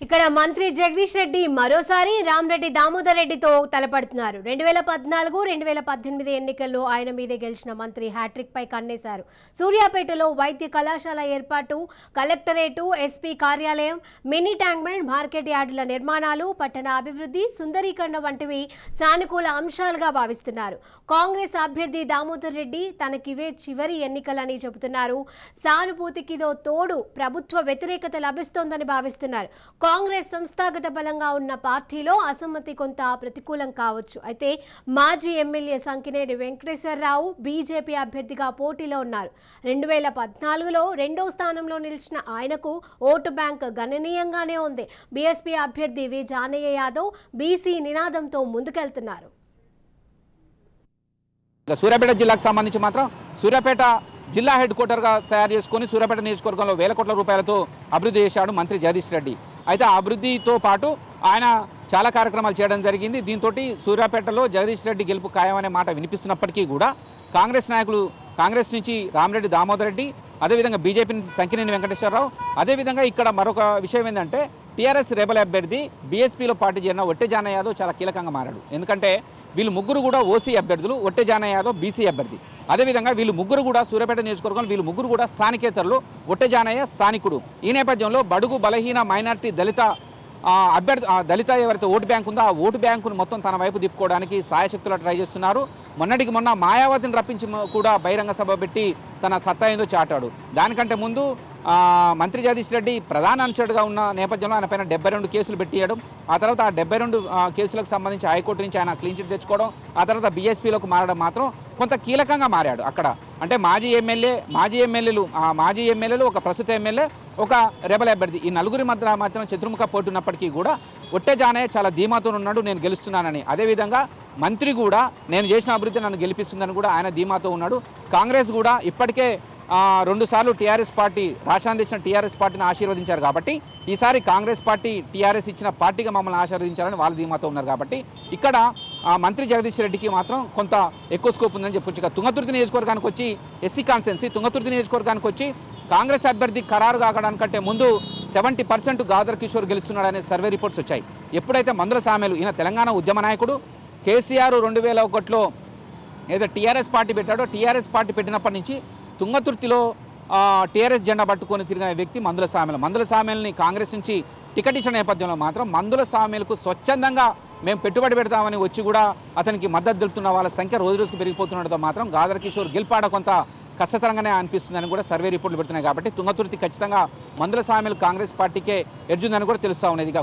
ఇక్కడ మంత్రి జగదీష్ రెడ్డి మరోసారి రామరెడ్డి దామోదర్ రెడ్డితో తలపడుతున్నారు. 2014-2018 ఎన్నికల్లో ఆయన మీదే గెలిచిన మంత్రి హ్యాట్రిక్ పై కన్నేశారు. సూర్యాపేటలో వైద్య కళాశాల ఏర్పాటు, కలెక్టరేటు, ఎస్పీ కార్యాలయం, మినీ ట్యాంక్మెంట్, మార్కెట్ యార్డుల నిర్మాణాలు, పట్టణ అభివృద్ధి, సుందరీకరణ వంటివి సానుకూల అంశాలుగా భావిస్తున్నారు. కాంగ్రెస్ అభ్యర్థి దామోదర్ రెడ్డి తనకివే చివరి ఎన్నికలని చెబుతున్నారు. సానుభూతికిదో తోడు ప్రభుత్వ వ్యతిరేకత లభిస్తోందని భావిస్తున్నారు. కాంగ్రెస్ సంస్థాగత బలంగా ఉన్న పార్టీలో అసమ్మతి కొంత ప్రతికూలం కావచ్చు. అయితే మాజీ ఎమ్మెల్యే సంకినేని వెంకటేశ్వరరావు బీజేపీ అభ్యర్థిగా పోటీలో ఉన్నారు. 2014లో రెండో స్థానంలో నిలిచిన ఆయనకు ఓటు బ్యాంక్ గణనీయంగానే ఉంది. బీఎస్పీ అభ్యర్థి వి జానయ్య యాదవ్ బీసీ నినాదంతో ముందుకెళ్తున్నారు. సూర్యాపేట జిల్లాకు సంబంధించి మాత్రం సూర్యాపేట జిల్లా హెడ్ క్వార్టర్గా తయారు చేసుకుని సూర్యాపేట నియోజకవర్గంలో వేల కోట్ల రూపాయలతో అభివృద్ధి చేశాడు మంత్రి జగదీష్ రెడ్డి. అయితే ఆ అభివృద్ధితో పాటు ఆయన చాలా కార్యక్రమాలు చేయడం జరిగింది. దీంతో సూర్యాపేటలో జగదీష్ రెడ్డి గెలుపు ఖాయమనే మాట వినిపిస్తున్నప్పటికీ కూడా కాంగ్రెస్ నాయకులు, కాంగ్రెస్ నుంచి రామరెడ్డి దామోదర్ రెడ్డి, అదేవిధంగా బీజేపీ నుంచి సంకినేని వెంకటేశ్వరరావు, అదేవిధంగా ఇక్కడ మరొక విషయం ఏంటంటే టీఆర్ఎస్ రెబల్ అభ్యర్థి బీఎస్పీలో పార్టీ చేరిన ఒట్టె జానయ్య యాదవ్ చాలా కీలకంగా మారాడు. ఎందుకంటే వీళ్ళు ముగ్గురు కూడా ఓసీ అభ్యర్థులు, ఒట్టె జానయ్య యాదవ్ బీసీ అభ్యర్థి. అదేవిధంగా వీళ్ళు ముగ్గురు కూడా సూర్యాపేట నియోజకవర్గంలో వీళ్ళు ముగ్గురు కూడా స్థానికేతరులు, ఒట్టె జానయ్య స్థానికుడు. ఈ నేపథ్యంలో బడుగు బలహీన మైనార్టీ దళిత ఎవరైతే ఓటు బ్యాంక్ ఉందో ఆ ఓటు బ్యాంకును మొత్తం తన వైపు తిప్పుకోవడానికి సాయశక్తులు ట్రై చేస్తున్నారు. మొన్నటికి మొన్న మాయావతిని రప్పించి కూడా బహిరంగ సభ పెట్టి తన సత్తా ఏందో చాటాడు. దానికంటే ముందు మంత్రి జగదీష్ రెడ్డి ప్రధాన అనుచరుడుగా ఉన్న నేపథ్యంలో ఆయన పైన 72 కేసులు పెట్టియడం, ఆ తర్వాత ఆ 72 కేసులకు సంబంధించి హైకోర్టు నుంచి ఆయన క్లీన్ చిట్ తెచ్చుకోవడం, ఆ తర్వాత బీఎస్పీలోకి మారడం మాత్రం కొంత కీలకంగా మారాడు. అక్కడ అంటే మాజీ ఎమ్మెల్యేలు, ఒక ప్రస్తుత ఎమ్మెల్యే, ఒక రెబల్ అభ్యర్థి, ఈ నలుగురి మధ్య చతుర్ముఖ పోటీ ఉన్నప్పటికీ కూడా ఒట్టె జానయ్య చాలా ధీమాతో ఉన్నాడు, నేను గెలుస్తున్నానని. అదేవిధంగా మంత్రి కూడా నేను చేసిన అభివృద్ధి నన్ను గెలిపిస్తుందని కూడా ఆయన ధీమాతో ఉన్నాడు. కాంగ్రెస్ కూడా ఇప్పటికే 2 సార్లు టీఆర్ఎస్ పార్టీ రాష్ట్రాన్ని ఇచ్చిన టీఆర్ఎస్ పార్టీని ఆశీర్వదించారు కాబట్టి ఈసారి కాంగ్రెస్ పార్టీ టీఆర్ఎస్ ఇచ్చిన పార్టీగా మమ్మల్ని ఆశీర్వదించాలని వాళ్ళు ధీమాతో ఉన్నారు. కాబట్టి ఇక్కడ మంత్రి జగదీష్ రెడ్డికి మాత్రం కొంత ఎక్కువ స్కోప్ ఉందని చెప్పొచ్చు. ఇక తుంగతుర్తి నియోజకవర్గానికి వచ్చి ఎస్సీ కాన్స్టెన్సీ తుంగతుర్తి నియోజకవర్గానికి వచ్చి కాంగ్రెస్ అభ్యర్థి ఖరారు కాకడానికంటే ముందు 70% గాదర్ కిషోర్ గెలుస్తున్నాడనే సర్వే రిపోర్ట్స్ వచ్చాయి. ఎప్పుడైతే మందుల సామెలు, ఈయన తెలంగాణ ఉద్యమ నాయకుడు, కేసీఆర్ 2001లో ఏదో టీఆర్ఎస్ పార్టీ పెట్టాడో టీఆర్ఎస్ పార్టీ పెట్టినప్పటి నుంచి తుంగతుర్తిలో టీఆర్ఎస్ జెండా పట్టుకొని తిరిగిన వ్యక్తి మందుల సామెల్ని కాంగ్రెస్ నుంచి టికెట్ ఇచ్చిన నేపథ్యంలో మాత్రం మందుల సామెలకు స్వచ్ఛందంగా మేము పెట్టుబడి పెడతామని వచ్చి కూడా అతనికి మద్దతు తెలుపుతున్న వాళ్ళ సంఖ్య రోజు రోజుకు పెరిగిపోతుండటంతో మాత్రం గాదర్ కిషోర్ గెలుపాడ కొంత కష్టతరంగానే అనిపిస్తుందని కూడా సర్వే రిపోర్ట్లు పెడుతున్నాయి. కాబట్టి తుంగతుర్తి ఖచ్చితంగా మందుల సామెలు కాంగ్రెస్ పార్టీకే ఎడ్జుందని కూడా తెలుస్తూ ఉన్నది.